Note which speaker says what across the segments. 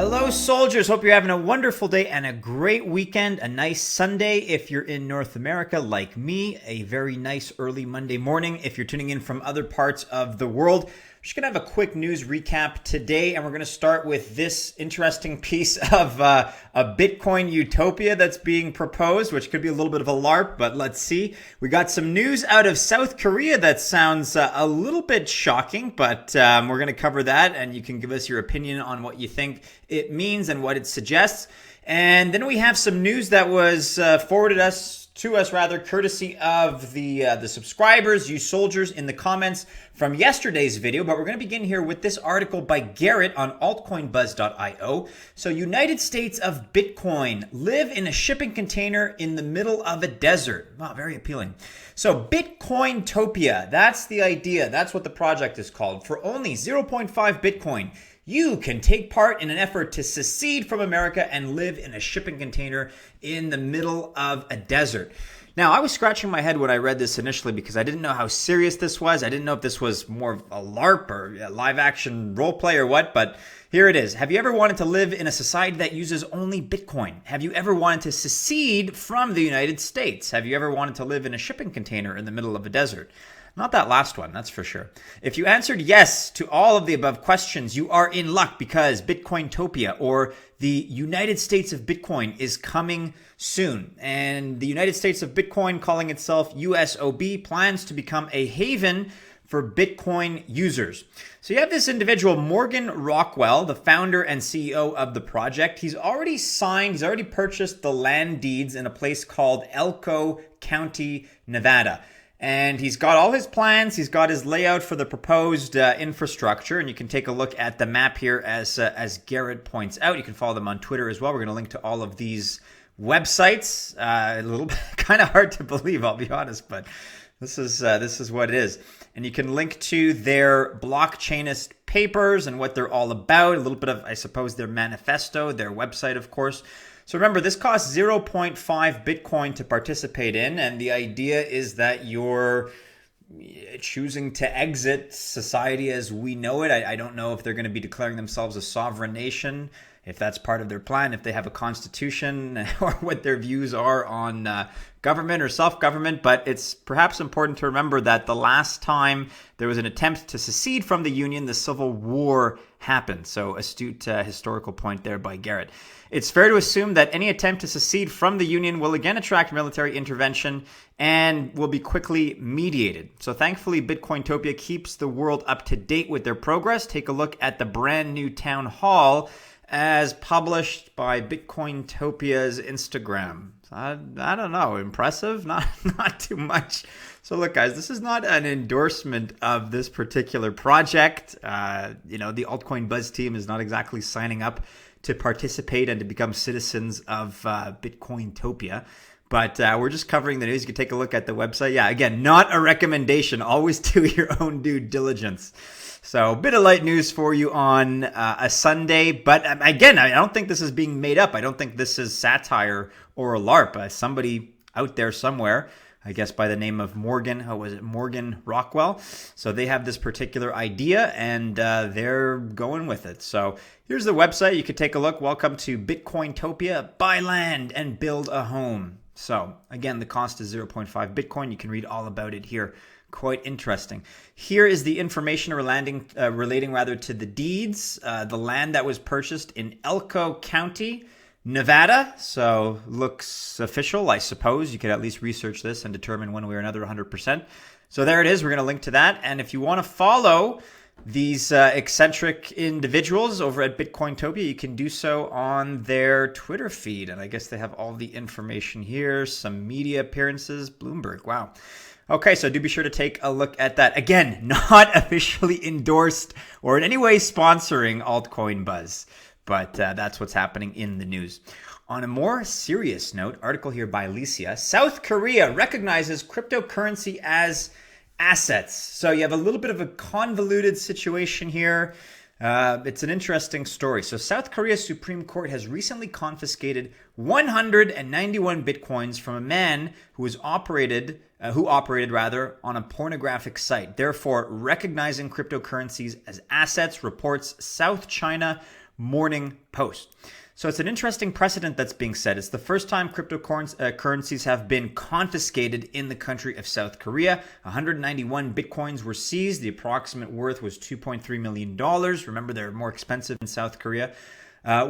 Speaker 1: Hello, soldiers. Hope you're having a wonderful day and a great weekend. A nice Sunday if you're in North America like me. A very nice early Monday morning if you're tuning in from other parts of the world. We're just going to have a quick news recap today, and we're going to start with this interesting piece of a Bitcointopia that's being proposed, which could be a little bit of a LARP, but let's see. We got some news out of South Korea that sounds a little bit shocking, but we're going to cover that, and you can give us your opinion on what you think it means and what it suggests. And then we have some news that was forwarded to us courtesy of the subscribers, you soldiers, in the comments from yesterday's video. But we're going to begin here with this article by Garrett on altcoinbuzz.io. So, United States of Bitcoin live in a shipping container in the middle of a desert. Wow, very appealing. So, Bitcointopia, that's the idea. That's what the project is called. For only 0.5 Bitcoin, you can take part in an effort to secede from America and live in a shipping container in the middle of a desert. Now, I was scratching my head when I read this initially because I didn't know how serious this was. I didn't know if this was more of a LARP or a live action role play or what, but here it is. Have you ever wanted to live in a society that uses only Bitcoin? Have you ever wanted to secede from the United States? Have you ever wanted to live in a shipping container in the middle of a desert? Not that last one, that's for sure. If you answered yes to all of the above questions, you are in luck because Bitcointopia, or the United States of Bitcoin, is coming soon. And the United States of Bitcoin, calling itself USOB, plans to become a haven for Bitcoin users. So you have this individual, Morgan Rockwell, the founder and CEO of the project. He's already purchased the land deeds in a place called Elko County, Nevada. And he's got all his plans. He's got his layout for the proposed infrastructure. And you can take a look at the map here as Garrett points out. You can follow them on Twitter as well. We're going to link to all of these websites. A little bit kind of hard to believe, I'll be honest, but this is what it is. And you can link to their blockchainist papers and what they're all about. A little bit of, I suppose, their manifesto, their website, of course. So remember, this costs 0.5 Bitcoin to participate in, and the idea is that you're choosing to exit society as we know it. I don't know if they're going to be declaring themselves a sovereign nation, if that's part of their plan, if they have a constitution, or what their views are on government or self-government. But it's perhaps important to remember that the last time there was an attempt to secede from the Union, the Civil War happened. So astute historical point there by Garrett. It's fair to assume that any attempt to secede from the Union will again attract military intervention and will be quickly mediated. So thankfully, Bitcointopia keeps the world up to date with their progress. Take a look at the brand new town hall as published by Bitcointopia's Instagram. I don't know, impressive? Not too much. So look, guys, this is not an endorsement of this particular project. The Altcoin Buzz team is not exactly signing up to participate and to become citizens of Bitcointopia. But we're just covering the news. You can take a look at the website. Yeah, again, not a recommendation. Always do your own due diligence. So a bit of light news for you on a Sunday. But again, I don't think this is being made up. I don't think this is satire or a LARP. Somebody out there somewhere, I guess by the name of Morgan Rockwell. So they have this particular idea and they're going with it. So here's the website. You could take a look. Welcome to Bitcointopia. Buy land and build a home. So again, the cost is 0.5 Bitcoin. You can read all about it here. Quite interesting. Here is the information relating to the deeds, the land that was purchased in Elko County, Nevada. So looks official, I suppose. You could at least research this and determine one way or another 100%. So there it is. We're going to link to that. And if you want to follow these eccentric individuals over at Bitcointopia, you can do so on their Twitter feed. And I guess they have all the information here. Some media appearances. Bloomberg. Wow. Okay, so do be sure to take a look at that. Again, not officially endorsed or in any way sponsoring Altcoin Buzz, but that's what's happening in the news. On a more serious note, article here by Alicia, South Korea recognizes cryptocurrency as assets. So you have a little bit of a convoluted situation here. It's an interesting story. So South Korea's Supreme Court has recently confiscated 191 Bitcoins from a man who operated on a pornographic site, therefore recognizing cryptocurrencies as assets, reports South China Morning Post. So it's an interesting precedent that's being set. It's the first time cryptocurrencies have been confiscated in the country of South Korea. 191 Bitcoins were seized. The approximate worth was $2.3 million. Remember, they're more expensive in South Korea,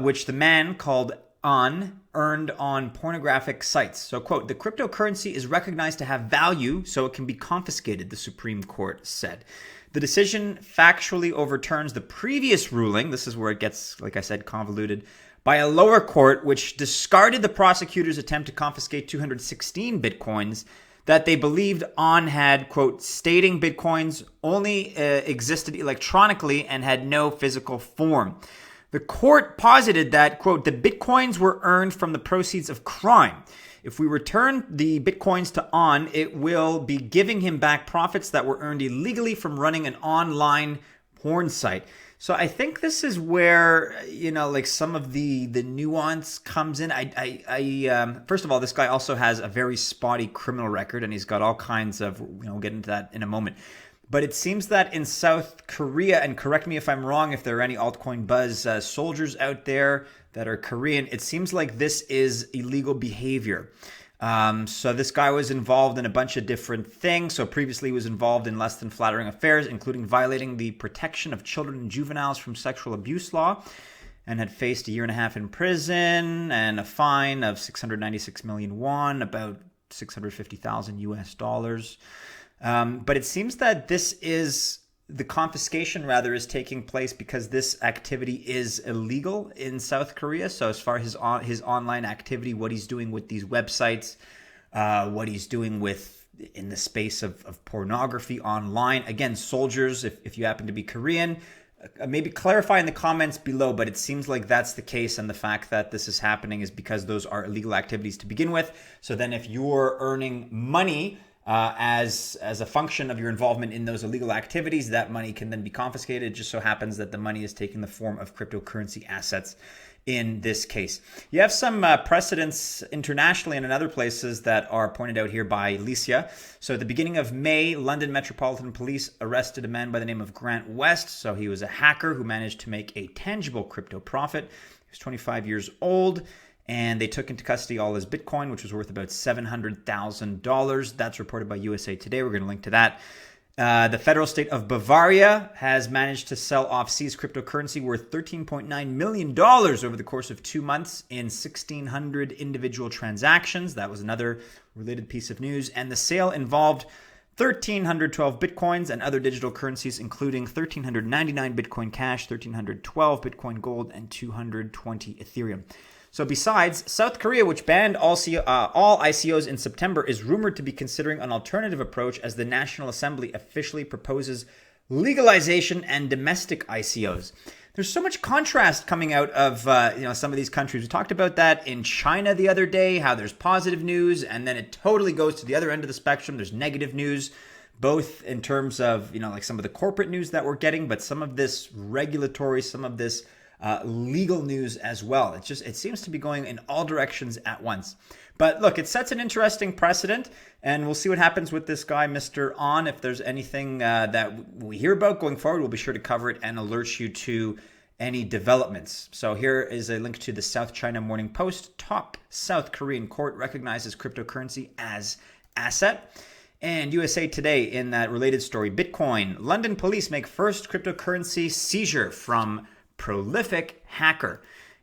Speaker 1: which the man called earned on pornographic sites. So, quote, the cryptocurrency is recognized to have value, so it can be confiscated, the Supreme Court said. The decision factually overturns the previous ruling. This is where it gets, like I said, convoluted, by a lower court, which discarded the prosecutor's attempt to confiscate 216 Bitcoins that they believed had, quote, stating Bitcoins only existed electronically and had no physical form. The court posited that, quote, the Bitcoins were earned from the proceeds of crime. If we return the Bitcoins to it will be giving him back profits that were earned illegally from running an online porn site. So I think this is where, like some of the nuance comes in. First of all, this guy also has a very spotty criminal record, and he's got all kinds of, we'll get into that in a moment. But it seems that in South Korea, and correct me if I'm wrong, if there are any altcoin buzz soldiers out there that are Korean, it seems like this is illegal behavior. So this guy was involved in a bunch of different things. So previously he was involved in less than flattering affairs, including violating the protection of children and juveniles from sexual abuse law, and had faced 1.5 years in prison and a fine of 696 million won, about $650,000 US. But it seems that the confiscation is taking place because this activity is illegal in South Korea. So as far as his online activity, what he's doing with these websites, what he's doing in the space of pornography online. Again, soldiers, if you happen to be Korean, maybe clarify in the comments below, but it seems like that's the case, and the fact that this is happening is because those are illegal activities to begin with. So then if you're earning money as a function of your involvement in those illegal activities, that money can then be confiscated. It just so happens that the money is taking the form of cryptocurrency assets in this case. You have some precedents internationally and in other places that are pointed out here by Licia. So at the beginning of May, London Metropolitan Police arrested a man by the name of Grant West. So he was a hacker who managed to make a tangible crypto profit. He was 25 years old. And they took into custody all his Bitcoin, which was worth about $700,000. That's reported by USA Today. We're going to link to that. The federal state of Bavaria has managed to sell off seized cryptocurrency worth $13.9 million over the course of 2 months in 1,600 individual transactions. That was another related piece of news. And the sale involved 1,312 Bitcoins and other digital currencies, including 1,399 Bitcoin Cash, 1,312 Bitcoin Gold, and 220 Ethereum. So besides, South Korea, which banned all ICOs in September, is rumored to be considering an alternative approach as the National Assembly officially proposes legalization and domestic ICOs. There's so much contrast coming out of some of these countries. We talked about that in China the other day, how there's positive news, and then it totally goes to the other end of the spectrum. There's negative news, both in terms of like some of the corporate news that we're getting, but some of this regulatory, some of this legal news as well. It seems to be going in all directions at once. But look, it sets an interesting precedent, and we'll see what happens with this guy, Mr. On. If there's anything that we hear about going forward, we'll be sure to cover it and alert you to any developments. So here is a link to the South China Morning Post. Top South Korean court recognizes cryptocurrency as asset. And USA Today in that related story, Bitcoin. London police make first cryptocurrency seizure from prolific hacker.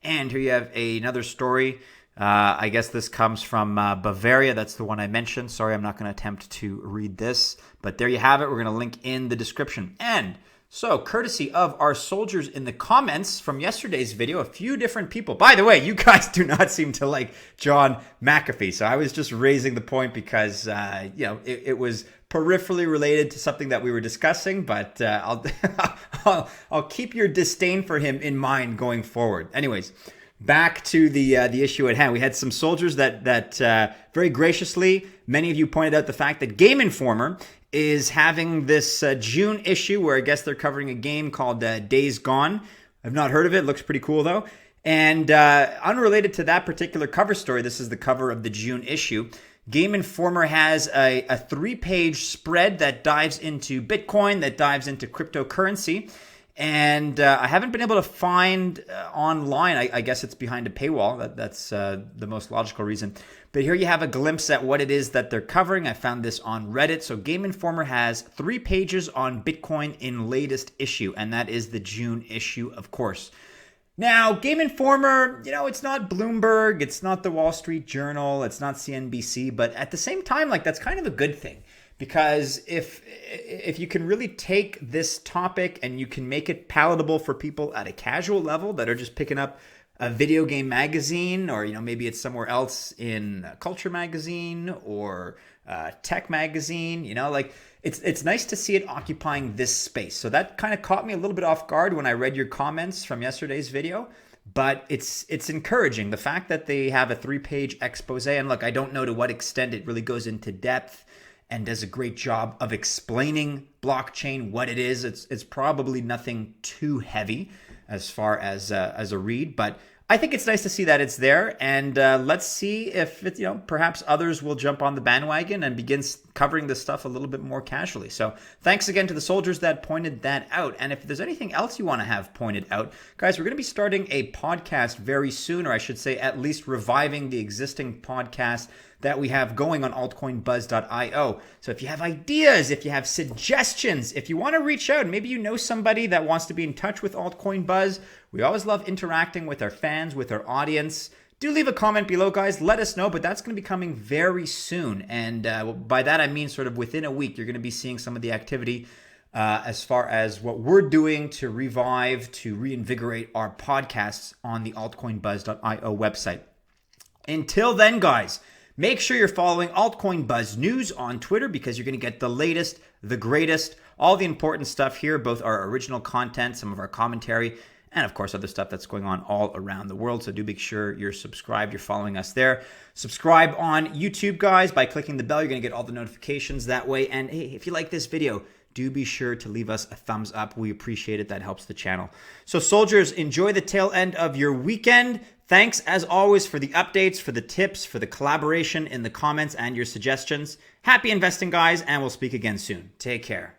Speaker 1: And here you have another story. I guess this comes from Bavaria. That's the one I mentioned. Sorry, I'm not going to attempt to read this. But there you have it. We're going to link in the description. And so, courtesy of our soldiers in the comments from yesterday's video, a few different people. By the way, you guys do not seem to like John McAfee. So I was just raising the point because, it was peripherally related to something that we were discussing, but I'll keep your disdain for him in mind going forward. Anyways, back to the issue at hand. We had some soldiers that very graciously, many of you pointed out the fact that Game Informer is having this June issue where I guess they're covering a game called Days Gone. I've not heard of it. Looks pretty cool though. And unrelated to that particular cover story, this is the cover of the June issue. Game Informer has a 3-page spread that dives into Bitcoin, that dives into cryptocurrency. And I haven't been able to find online. I guess it's behind a paywall. That's the most logical reason. But here you have a glimpse at what it is that they're covering. I found this on Reddit. So Game Informer has 3 pages on Bitcoin in latest issue, and that is the June issue, of course. Now, Game Informer, it's not Bloomberg, it's not the Wall Street Journal, it's not CNBC, but at the same time, that's kind of a good thing. Because if you can really take this topic and you can make it palatable for people at a casual level that are just picking up a video game magazine, or maybe it's somewhere else in a culture magazine or tech magazine, it's nice to see it occupying this space. So that kind of caught me a little bit off guard when I read your comments from yesterday's video. But it's encouraging, the fact that they have a 3-page expose. And look, I don't know to what extent it really goes into depth and does a great job of explaining blockchain, what it is. It's probably nothing too heavy as far as a read, but I think it's nice to see that it's there, and let's see if perhaps others will jump on the bandwagon and begin covering this stuff a little bit more casually. So thanks again to the soldiers that pointed that out. And if there's anything else you want to have pointed out, guys, we're going to be starting a podcast very soon, or I should say at least reviving the existing podcast that we have going on altcoinbuzz.io. So if you have ideas, if you have suggestions, if you want to reach out, maybe you know somebody that wants to be in touch with Altcoin Buzz. We always love interacting with our fans, with our audience. Do leave a comment below, guys. Let us know, but that's going to be coming very soon. And by that, I mean sort of within a week, you're going to be seeing some of the activity as far as what we're doing to revive, to reinvigorate our podcasts on the altcoinbuzz.io website. Until then, guys, make sure you're following Altcoin Buzz News on Twitter, because you're going to get the latest, the greatest, all the important stuff here, both our original content, some of our commentary, and of course other stuff that's going on all around the world. So do make sure you're subscribed, you're following us there. Subscribe on YouTube, guys, by clicking the bell. You're going to get all the notifications that way. And hey, if you like this video, do be sure to leave us a thumbs up. We appreciate it. That helps the channel. So soldiers, enjoy the tail end of your weekend. Thanks, as always, for the updates, for the tips, for the collaboration in the comments and your suggestions. Happy investing, guys, and we'll speak again soon. Take care.